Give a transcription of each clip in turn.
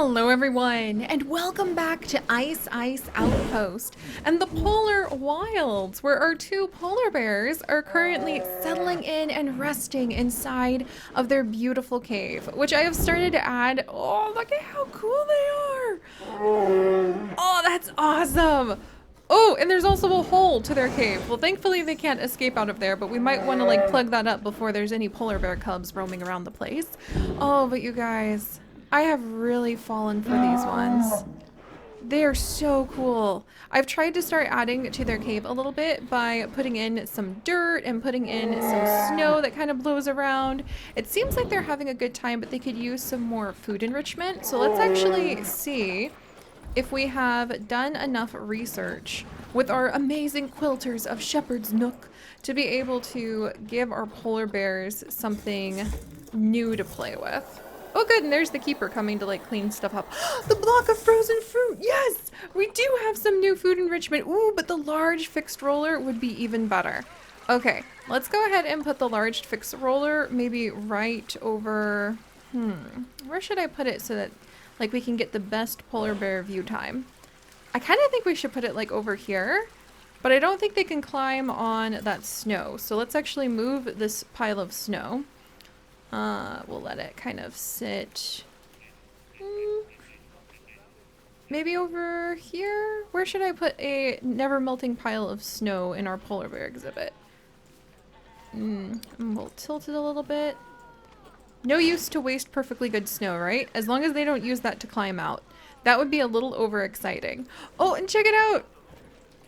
Hello everyone, and welcome back to Ice Ice Outpost and the Polar Wilds, where our two polar bears are currently settling in and resting inside of their beautiful cave, which I have started to add. Oh, look at how cool they are! Oh, that's awesome! Oh, and there's also a hole to their cave. Well, thankfully they can't escape out of there, but we might want to like plug that up before there's any polar bear cubs roaming around the place. Oh, but you guys, I have really fallen for these ones. They are so cool. I've tried to start adding to their cave a little bit by putting in some dirt and putting in some snow that kind of blows around. It seems like they're having a good time, but they could use some more food enrichment. So let's actually see if we have done enough research with our amazing quilters of Shepherd's Nook to be able to give our polar bears something new to play with. Oh good, and there's the keeper coming to like clean stuff up. The block of frozen fruit, yes! We do have some new food enrichment. Ooh, but the large fixed roller would be even better. Okay, let's go ahead and put the large fixed roller maybe right over, where should I put it so that like we can get the best polar bear view time? I kind of think we should put it like over here, but I don't think they can climb on that snow. So let's actually move this pile of snow. We'll let it kind of sit. Maybe over here? Where should I put a never melting pile of snow in our polar bear exhibit? We'll tilt it a little bit. No use to waste perfectly good snow, right? As long as they don't use that to climb out. That would be a little overexciting. Oh, and check it out!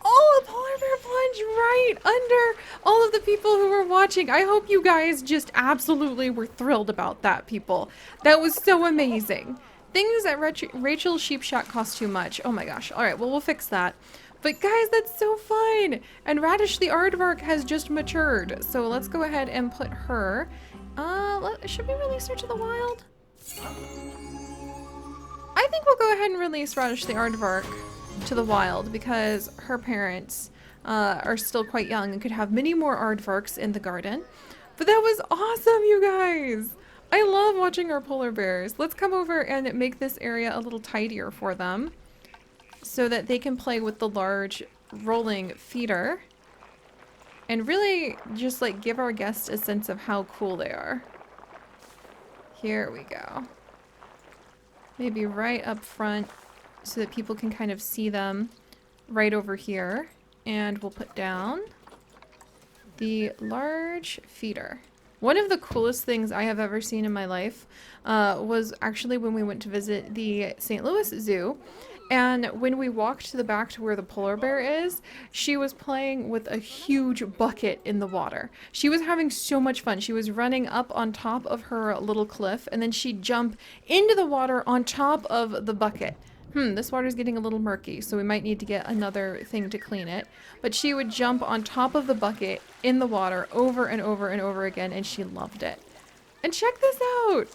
Oh, a polar bear plunge right under all of the people who were watching. I hope you guys just absolutely were thrilled about that, people. That was so amazing. Things at Rachel's Sheep Shack cost too much. Oh my gosh. All right, well, we'll fix that. But guys, that's so fun. And Radish the Aardvark has just matured. So let's go ahead and put her. Should we release her to the wild? I think we'll go ahead and release Radish the Aardvark to the wild because her parents are still quite young and could have many more aardvarks in the garden. But that was awesome, you guys! I love watching our polar bears. Let's come over and make this area a little tidier for them so that they can play with the large rolling feeder and really just like give our guests a sense of how cool they are. Here we go. Maybe right up front so that people can kind of see them right over here. And we'll put down the large feeder. One of the coolest things I have ever seen in my life was actually when we went to visit the St. Louis Zoo. And when we walked to the back to where the polar bear is, she was playing with a huge bucket in the water. She was having so much fun. She was running up on top of her little cliff, and then she'd jump into the water on top of the bucket. This water's getting a little murky, so we might need to get another thing to clean it. But she would jump on top of the bucket in the water over and over and over again, and she loved it. And check this out!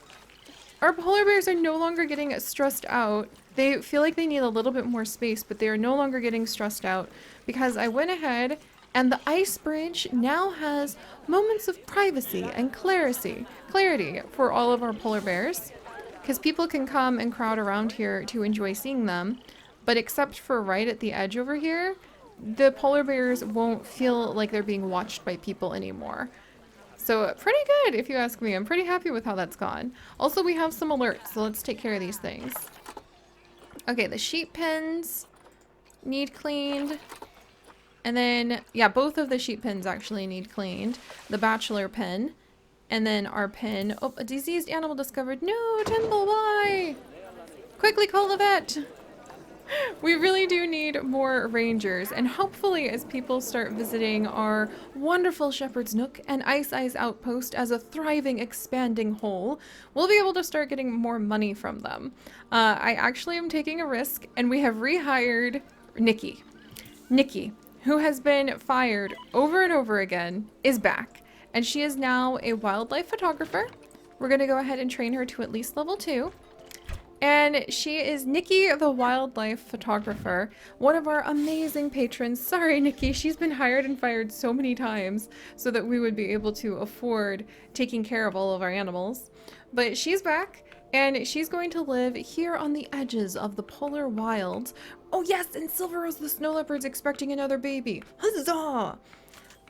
Our polar bears are no longer getting stressed out. They feel like they need a little bit more space, but they are no longer getting stressed out because I went ahead and the ice bridge now has moments of privacy and clarity for all of our polar bears. Because people can come and crowd around here to enjoy seeing them, but except for right at the edge over here, the polar bears won't feel like they're being watched by people anymore. So pretty good, if you ask me. I'm pretty happy with how that's gone. Also, we have some alerts, so let's take care of these things. Okay, the sheep pens need cleaned. And then, yeah, both of the sheep pens actually need cleaned. The bachelor pen. And then our pen. Oh, a diseased animal discovered. No, Temple, why? Quickly call the vet. We really do need more rangers. And hopefully as people start visiting our wonderful Shepherd's Nook and Ice Ice Outpost as a thriving, expanding whole, we'll be able to start getting more money from them. I actually am taking a risk, and we have rehired Nikki. Nikki, who has been fired over and over again, is back. And she is now a wildlife photographer. We're going to go ahead and train her to at least level 2. And she is Nikki the wildlife photographer, one of our amazing patrons. Sorry, Nikki, she's been hired and fired so many times so that we would be able to afford taking care of all of our animals. But she's back, And she's going to live here on the edges of the polar wilds. Oh yes, and Silver Rose the snow leopard's expecting another baby. Huzzah!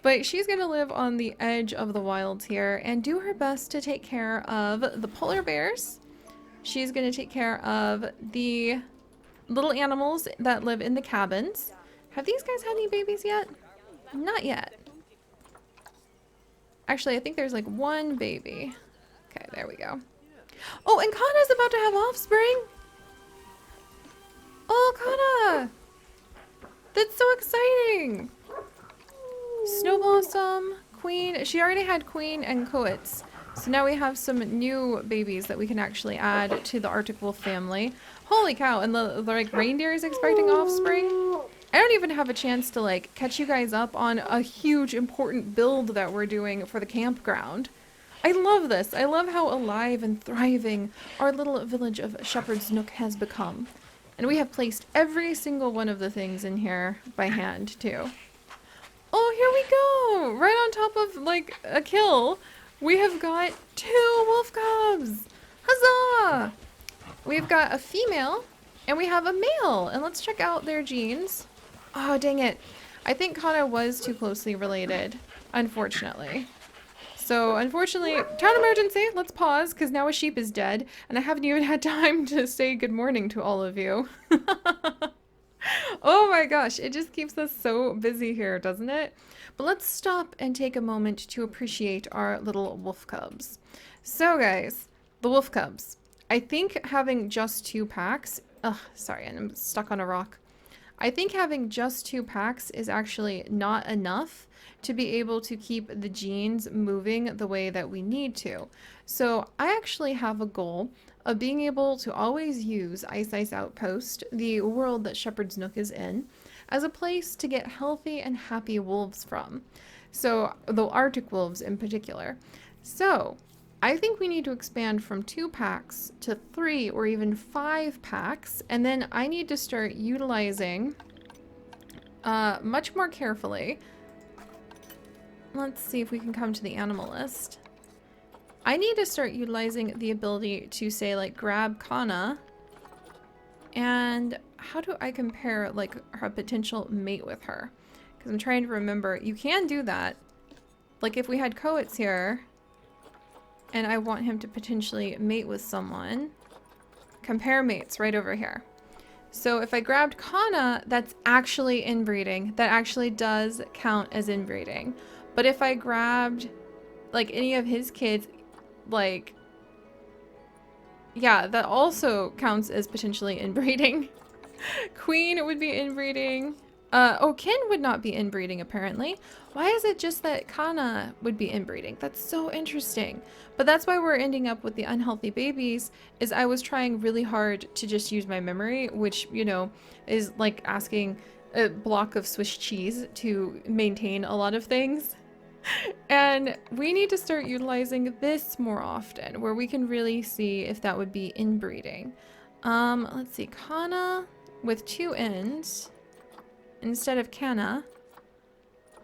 But she's going to live on the edge of the wilds here and do her best to take care of the polar bears. She's going to take care of the little animals that live in the cabins. Have these guys had any babies yet? Not yet. Actually, I think there's like one baby. Okay, there we go. Oh, and Kana's about to have offspring. Oh, Kana! That's so exciting. Snow Blossom, Queen. She already had Queen and Coets. So now we have some new babies that we can actually add to the Arctic wolf family. Holy cow, and the like reindeer is expecting offspring. I don't even have a chance to like catch you guys up on a huge important build that we're doing for the campground. I love this. I love how alive and thriving our little village of Shepherd's Nook has become. And we have placed every single one of the things in here by hand too. Oh, here we go! Right on top of like a kill, we have got 2 wolf cubs! Huzzah! We've got a female and we have a male. And let's check out their genes. Oh, dang it. I think Kana was too closely related, unfortunately. So, unfortunately, town emergency. Let's pause, because now a sheep is dead, and I haven't even had time to say good morning to all of you. Oh my gosh, it just keeps us so busy here, doesn't it? But let's stop and take a moment to appreciate our little wolf cubs. So, guys, the wolf cubs. I think having just 2 packs... Ugh, sorry, I'm stuck on a rock. I think having just 2 packs is actually not enough to be able to keep the genes moving the way that we need to. So I actually have a goal of being able to always use Ice Ice Outpost, the world that Shepherd's Nook is in, as a place to get healthy and happy wolves from. So the Arctic wolves in particular. So I think we need to expand from 2 packs to 3 or even 5 packs, and then I need to start utilizing much more carefully. Let's see if we can come to the animal list. I need to start utilizing the ability to say like grab Kana, and how do I compare like her potential mate with her? Because I'm trying to remember. You can do that. Like if we had Coets here, and I want him to potentially mate with someone. Compare mates right over here. So if I grabbed Kana, that's actually inbreeding. That actually does count as inbreeding. But if I grabbed like any of his kids, like, yeah, that also counts as potentially inbreeding. Queen would be inbreeding. Oh, Kin would not be inbreeding apparently. Why is it just that Kana would be inbreeding? That's so interesting. But that's why we're ending up with the unhealthy babies, is I was trying really hard to just use my memory, which, you know, is like asking a block of Swiss cheese to maintain a lot of things. And we need to start utilizing this more often, where we can really see if that would be inbreeding. Let's see, Kana with 2 N's instead of Kana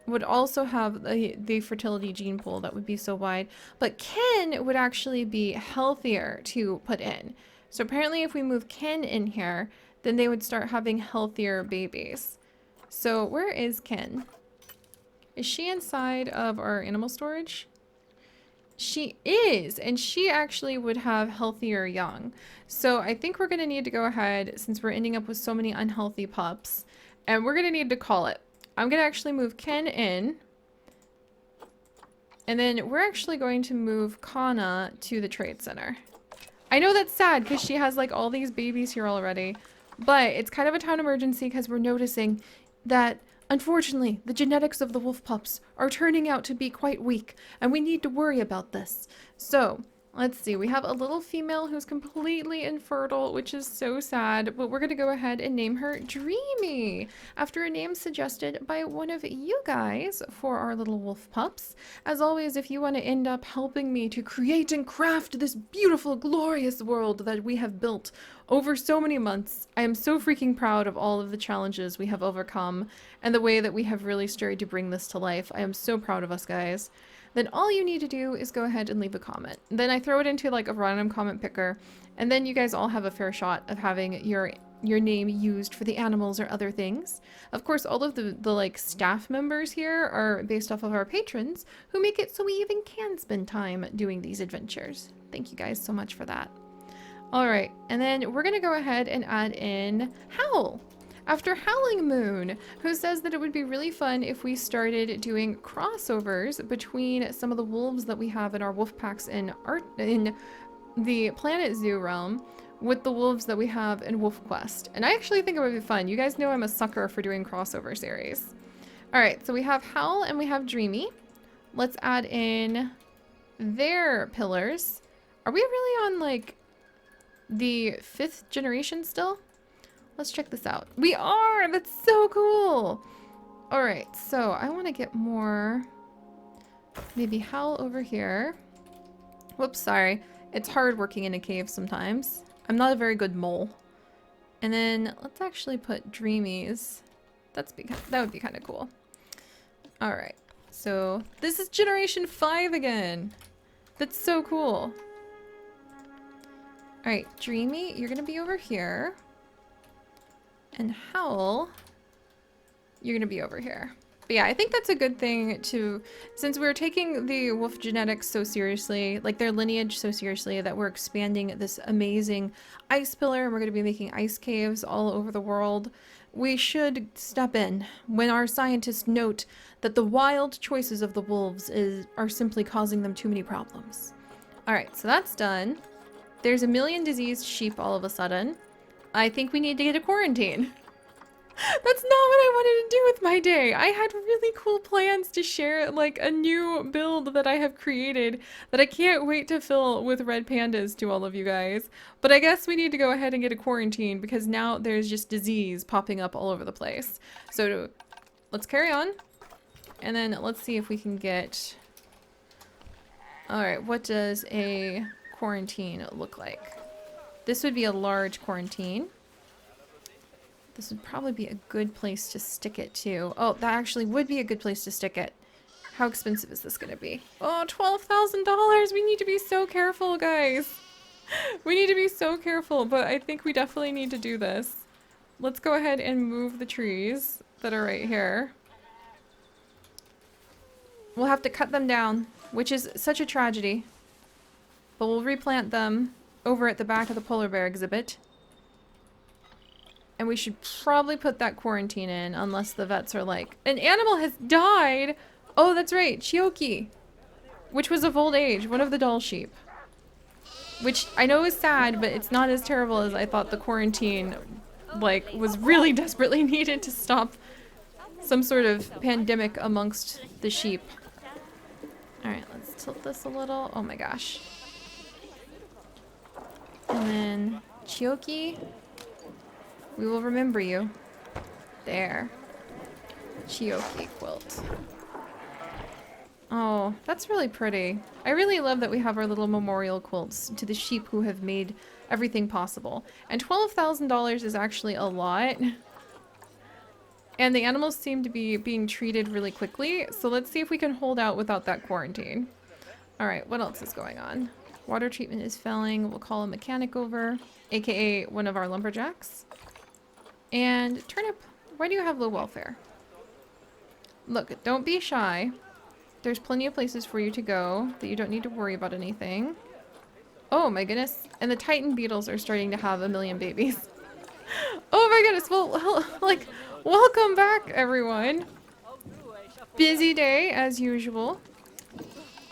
would also have the fertility gene pool that would be so wide, but Kin would actually be healthier to put in. So apparently if we move Kin in here, then they would start having healthier babies. So where is Kin? Is she inside of our animal storage? She is, and she actually would have healthier young. So I think we're going to need to go ahead, since we're ending up with so many unhealthy pups, and we're going to need to call it. I'm going to actually move Ken in, and then we're actually going to move Kana to the trade center. I know that's sad because she has like all these babies here already, but it's kind of a town emergency because we're noticing that unfortunately the genetics of the wolf pups are turning out to be quite weak, and we need to worry about this. So let's see, we have a little female who's completely infertile, which is so sad, but we're going to go ahead and name her Dreamy, after a name suggested by one of you guys for our little wolf pups. As always, if you want to end up helping me to create and craft this beautiful, glorious world that we have built over so many months, I am so freaking proud of all of the challenges we have overcome and the way that we have really started to bring this to life. I am so proud of us, guys. then all you need to do is go ahead and leave a comment. Then I throw it into like a random comment picker, and then you guys all have a fair shot of having your name used for the animals or other things. Of course, all of the like staff members here are based off of our patrons who make it so we even can spend time doing these adventures. Thank you guys so much for that. All right, and then we're gonna go ahead and add in Howl. After Howling Moon, who says that it would be really fun if we started doing crossovers between some of the wolves that we have in our wolf packs in the Planet Zoo realm with the wolves that we have in Wolf Quest. And I actually think it would be fun. You guys know I'm a sucker for doing crossover series. All right, so we have Howl and we have Dreamy. Let's add in their pillars. Are we really on like the 5th generation still? Let's check this out. We are! That's so cool! All right, so I want to get more, maybe Howl over here. Whoops, sorry. It's hard working in a cave sometimes. I'm not a very good mole. And then let's actually put Dreamies. That would be kind of cool. All right, so this is generation 5 again. That's so cool. All right, Dreamy, you're gonna be over here. And Howl, you're gonna be over here. But yeah, I think that's a good thing to, since we're taking the wolf genetics so seriously, like their lineage so seriously, that we're expanding this amazing ice pillar and we're gonna be making ice caves all over the world, we should step in when our scientists note that the wild choices of the wolves are simply causing them too many problems. All right, so that's done. There's a million diseased sheep all of a sudden. I think we need to get a quarantine. That's not what I wanted to do with my day. I had really cool plans to share like a new build that I have created that I can't wait to fill with red pandas to all of you guys. But I guess we need to go ahead and get a quarantine because now there's just disease popping up all over the place. So let's carry on. And then let's see if we can get... Alright, what does a quarantine look like? This would be a large quarantine. This would probably be a good place to stick it too. Oh, that actually would be a good place to stick it. How expensive is this gonna be? Oh, $12,000! We need to be so careful, guys. We need to be so careful, but I think we definitely need to do this. Let's go ahead and move the trees that are right here. We'll have to cut them down, which is such a tragedy. But we'll replant them over at the back of the polar bear exhibit. And we should probably put that quarantine in, unless the vets are like, an animal has died! Oh, that's right, Chioki. Which was of old age, one of the doll sheep. Which I know is sad, but it's not as terrible as I thought the quarantine, like, was really desperately needed to stop some sort of pandemic amongst the sheep. Alright, let's tilt this a little. Oh my gosh. And then Chioki, we will remember you. There. Chioki quilt. Oh, that's really pretty. I really love that we have our little memorial quilts to the sheep who have made everything possible. And $12,000 is actually a lot. And the animals seem to be being treated really quickly, so let's see if we can hold out without that quarantine. Alright, what else is going on? Water treatment is failing. We'll call a mechanic over, aka one of our lumberjacks. And Turnip, why do you have low welfare? Look, don't be shy. There's plenty of places for you to go that you don't need to worry about anything. Oh my goodness. And the Titan beetles are starting to have a million babies. Oh my goodness. Well, like, welcome back, everyone. Busy day, as usual.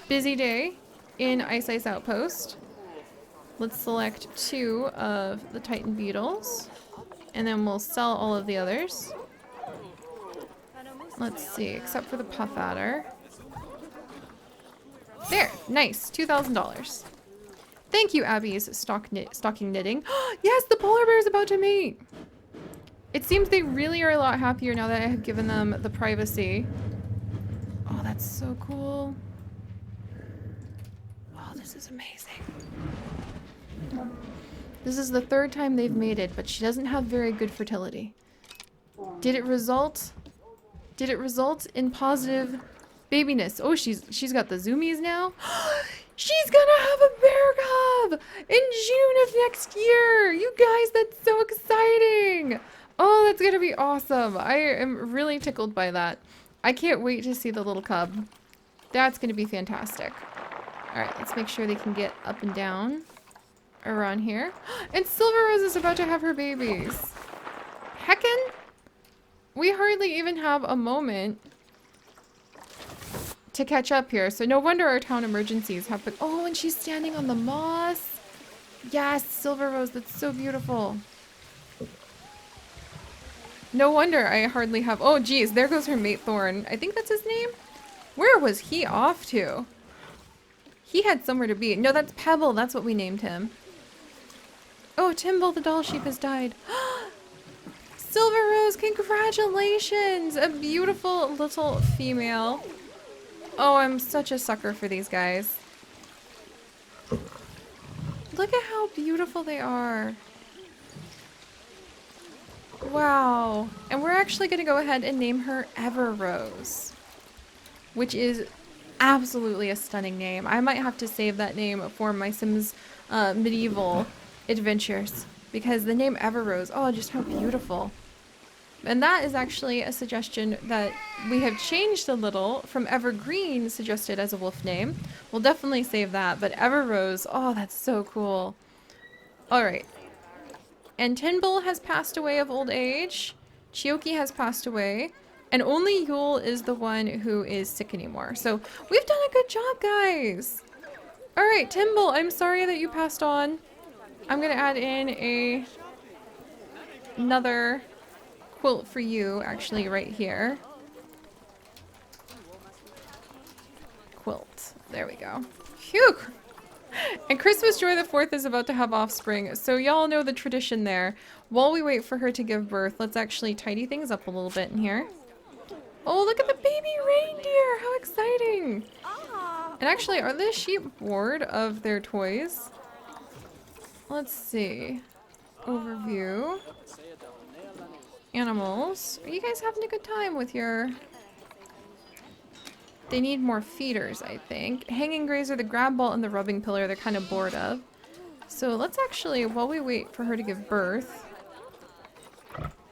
Busy day in Ice Ice Outpost. Let's select 2 of the Titan beetles. And then we'll sell all of the others. Let's see, except for the puff adder. There, nice, $2,000. Thank you, Abby's stocking knitting. Yes, the polar bear is about to mate. It seems they really are a lot happier now that I have given them the privacy. Oh, that's so cool. Oh, this is amazing. This is the 3rd time they've mated, but she doesn't have very good fertility. Did it result in positive Babiness. Oh, she's got the zoomies now. She's gonna have a bear cub in June of next year. You guys, that's so exciting. Oh, that's gonna be awesome. I am really tickled by that. I can't wait to see the little cub. That's gonna be fantastic. All right, let's make sure they can get up and down around here. And Silver Rose is about to have her babies. Heckin', we hardly even have a moment to catch up here. So no wonder our town emergencies have been. Oh, and she's standing on the moss. Yes, Silver Rose, that's so beautiful. No wonder I hardly have. Oh, geez, there goes her mate Thorn. I think that's his name. Where was he off to? He had somewhere to be. No, that's Pebble. That's what we named him. Oh, Timble the doll sheep has died. Silver Rose, congratulations! A beautiful little female. Oh, I'm such a sucker for these guys. Look at how beautiful they are. Wow. And we're actually going to go ahead and name her Ever Rose, which is absolutely a stunning name. I might have to save that name for my Sims medieval adventures, because the name Ever Rose, oh, just how beautiful. And that is actually a suggestion that we have changed a little from Evergreen, suggested as a wolf name. We'll definitely save that, but Ever Rose, oh, that's so cool. All right. And Tinbull has passed away of old age. Chioki has passed away. And only Yule is the one who is sick anymore. So we've done a good job, guys. All right, Timble, I'm sorry that you passed on. I'm going to add in another quilt for you, actually, right here. Quilt. There we go. Phew! And Christmas Joy the 4th is about to have offspring, so y'all know the tradition there. While we wait for her to give birth, let's actually tidy things up a little bit in here. Oh, look at the baby reindeer! How exciting! And actually, are the sheep bored of their toys? Let's see. Overview. Animals. Are you guys having a good time with your... They need more feeders, I think. Hanging grazer, the grab ball, and the rubbing pillar they're kind of bored of. So let's actually, while we wait for her to give birth,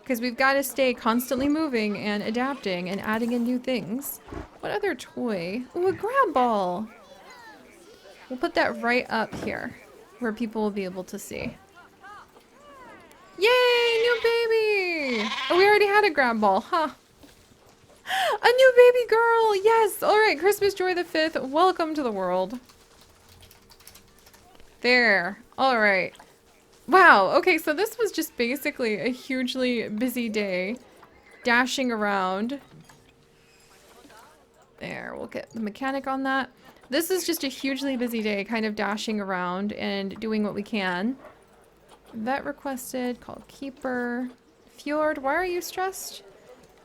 because we've got to stay constantly moving and adapting and adding in new things. What other toy? Ooh, a grab ball! We'll put that right up here, where people will be able to see. Yay! New baby! Oh, we already had a grab ball, huh? A new baby girl! Yes! Alright, Christmas Joy the 5th, welcome to the world. There. Alright. Wow, okay, so this was just basically a hugely busy day. Dashing around. There, we'll get the mechanic on that. This is just a hugely busy day, kind of dashing around and doing what we can. Vet requested, call keeper. Fjord, why are you stressed?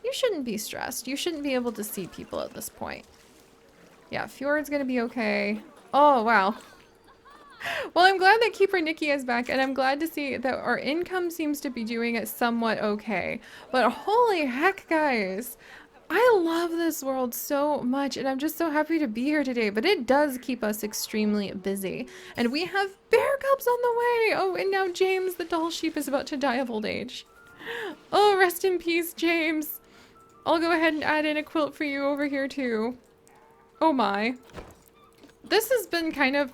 You shouldn't be stressed. You shouldn't be able to see people at this point. Yeah, Fjord's gonna be okay. Oh, wow. Well, I'm glad that Keeper Nikki is back, and I'm glad to see that our income seems to be doing it somewhat okay. But holy heck, guys. I love this world so much, and I'm just so happy to be here today. But it does keep us extremely busy. And we have bear cubs on the way! Oh, and now James, the doll sheep, is about to die of old age. Oh, rest in peace, James. I'll go ahead and add in a quilt for you over here, too. Oh my. This has been kind of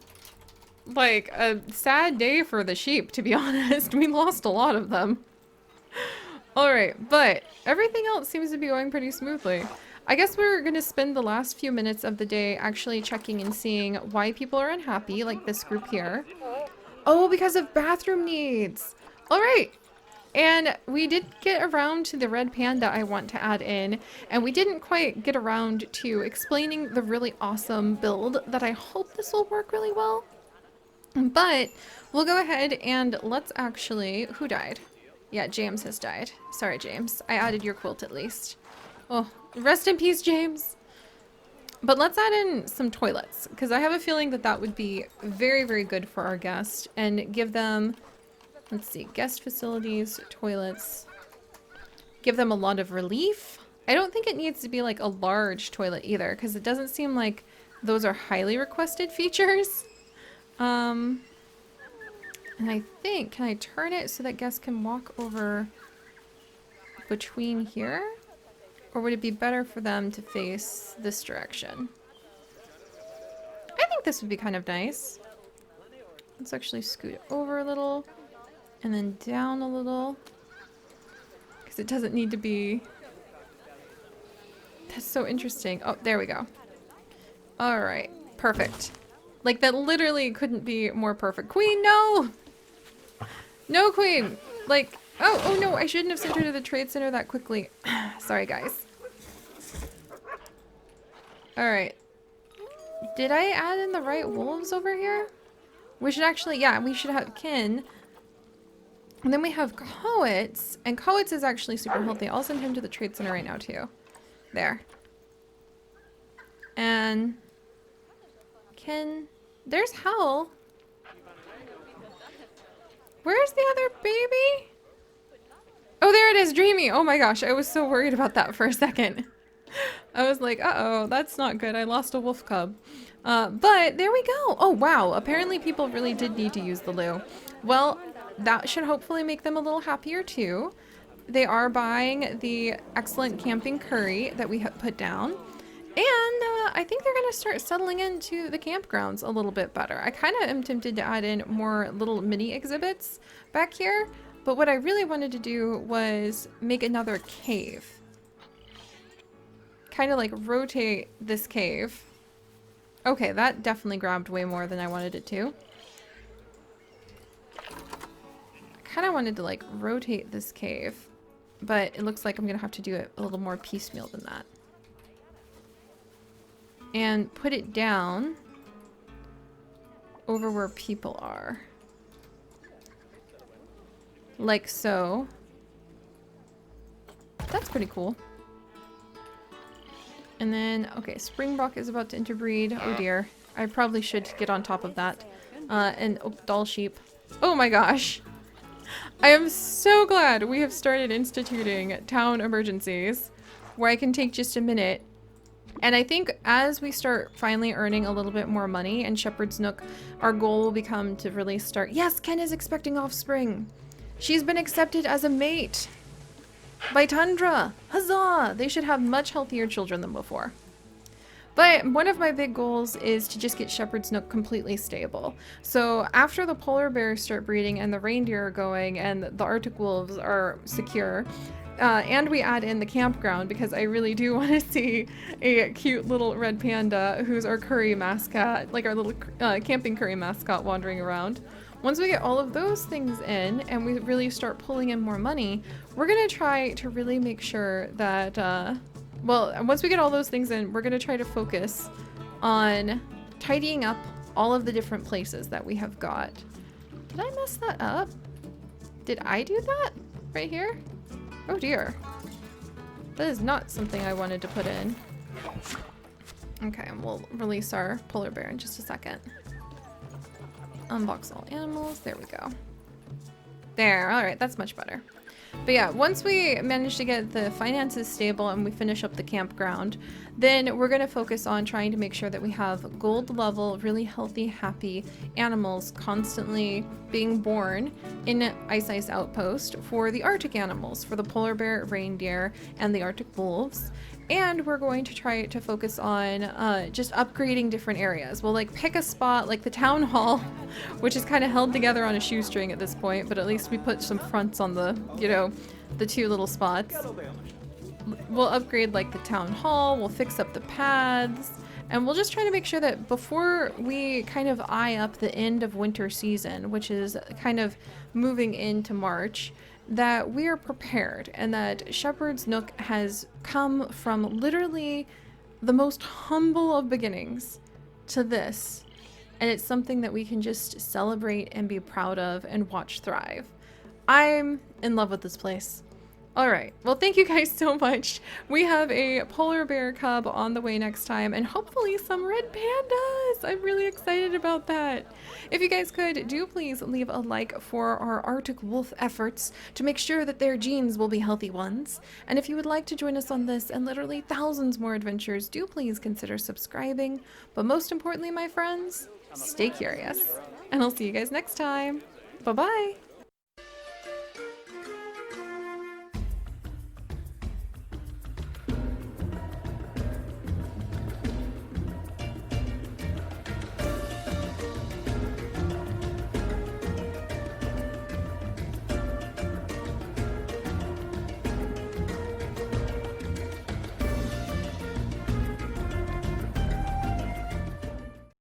like a sad day for the sheep, to be honest. We lost a lot of them. Alright, but everything else seems to be going pretty smoothly. I guess we're going to spend the last few minutes of the day actually checking and seeing why people are unhappy, like this group here. Oh, because of bathroom needs. Alright. And we did get around to the red panda I want to add in, and we didn't quite get around to explaining the really awesome build that I hope this will work really well. But we'll go ahead and let's actually... Who died? Yeah, James has died. Sorry, James. I added your quilt at least. Oh, rest in peace, James. But let's add in some toilets, because I have a feeling that that would be very, very good for our guests and give them... Let's see, guest facilities, toilets. Give them a lot of relief. I don't think it needs to be like a large toilet either, because it doesn't seem like those are highly requested features. And I think, can I turn it so that guests can walk over between here? Or would it be better for them to face this direction? I think this would be kind of nice. Let's actually scoot over a little and then down a little. Because it doesn't need to be... That's so interesting. Oh, there we go. All right, perfect. Like that literally couldn't be more perfect. Queen, no! No, Queen! Like, oh no, I shouldn't have sent her to the trade center that quickly. Sorry, guys. All right. Did I add in the right wolves over here? We should actually, yeah, we should have Kin. And then we have Coets, and Coets is actually super healthy. I'll send him to the trade center right now too. There. And Kin, there's Howl. Where's the other baby? Oh, there it is, Dreamy. Oh my gosh, I was so worried about that for a second. I was like, uh-oh, that's not good. I lost a wolf cub. But there we go. Oh, wow. Apparently people really did need to use the loo. Well, that should hopefully make them a little happier too. They are buying the excellent camping curry that we put down. And I think they're going to start settling into the campgrounds a little bit better. I kind of am tempted to add in more little mini exhibits back here. But what I really wanted to do was make another cave. Kind of like rotate this cave. Okay, that definitely grabbed way more than I wanted it to. I kind of wanted to like rotate this cave, but it looks like I'm gonna have to do it a little more piecemeal than that. And put it down over where people are. Like so. That's pretty cool. And then, okay, Springbok is about to interbreed. Oh dear. I probably should get on top of that. And oh, dall sheep. Oh my gosh. I am so glad we have started instituting town emergencies where I can take just a minute. And I think as we start finally earning a little bit more money in Shepherd's Nook, our goal will become to really start. Yes, Ken is expecting offspring. She's been accepted as a mate by Tundra. Huzzah! They should have much healthier children than before. But one of my big goals is to just get Shepherd's Nook completely stable. So after the polar bears start breeding and the reindeer are going and the Arctic wolves are secure, and we add in the campground because I really do want to see a cute little red panda who's our curry mascot, like our little camping curry mascot wandering around. Once we get all of those things in and we really start pulling in more money, we're going to try to really make sure that, well, once we get all those things in, we're going to try to focus on tidying up all of the different places that we have got. Did I mess that up? Did I do that? Right here? Oh dear. That is not something I wanted to put in. Okay, we'll release our polar bear in just a second. Unbox all animals. There we go. There. All right. That's much better. But yeah, once we manage to get the finances stable and we finish up the campground, then we're going to focus on trying to make sure that we have gold level, really healthy, happy animals constantly being born in Ice Ice Outpost for the Arctic animals, for the polar bear, reindeer, and the Arctic wolves. And we're going to try to focus on just upgrading different areas. We'll like pick a spot like the town hall, which is kind of held together on a shoestring at this point, but at least we put some fronts on the, you know, the two little spots. We'll upgrade like the town hall, we'll fix up the paths, and we'll just try to make sure that before we kind of eye up the end of winter season, which is kind of moving into March, that we are prepared and that Shepherd's Nook has come from literally the most humble of beginnings to this. And it's something that we can just celebrate and be proud of and watch thrive. I'm in love with this place. All right. Well, thank you guys so much. We have a polar bear cub on the way next time and hopefully some red pandas. I'm really excited about that. If you guys could, do please leave a like for our Arctic wolf efforts to make sure that their genes will be healthy ones. And if you would like to join us on this and literally thousands more adventures, do please consider subscribing. But most importantly, my friends, stay curious. And I'll see you guys next time. Bye-bye.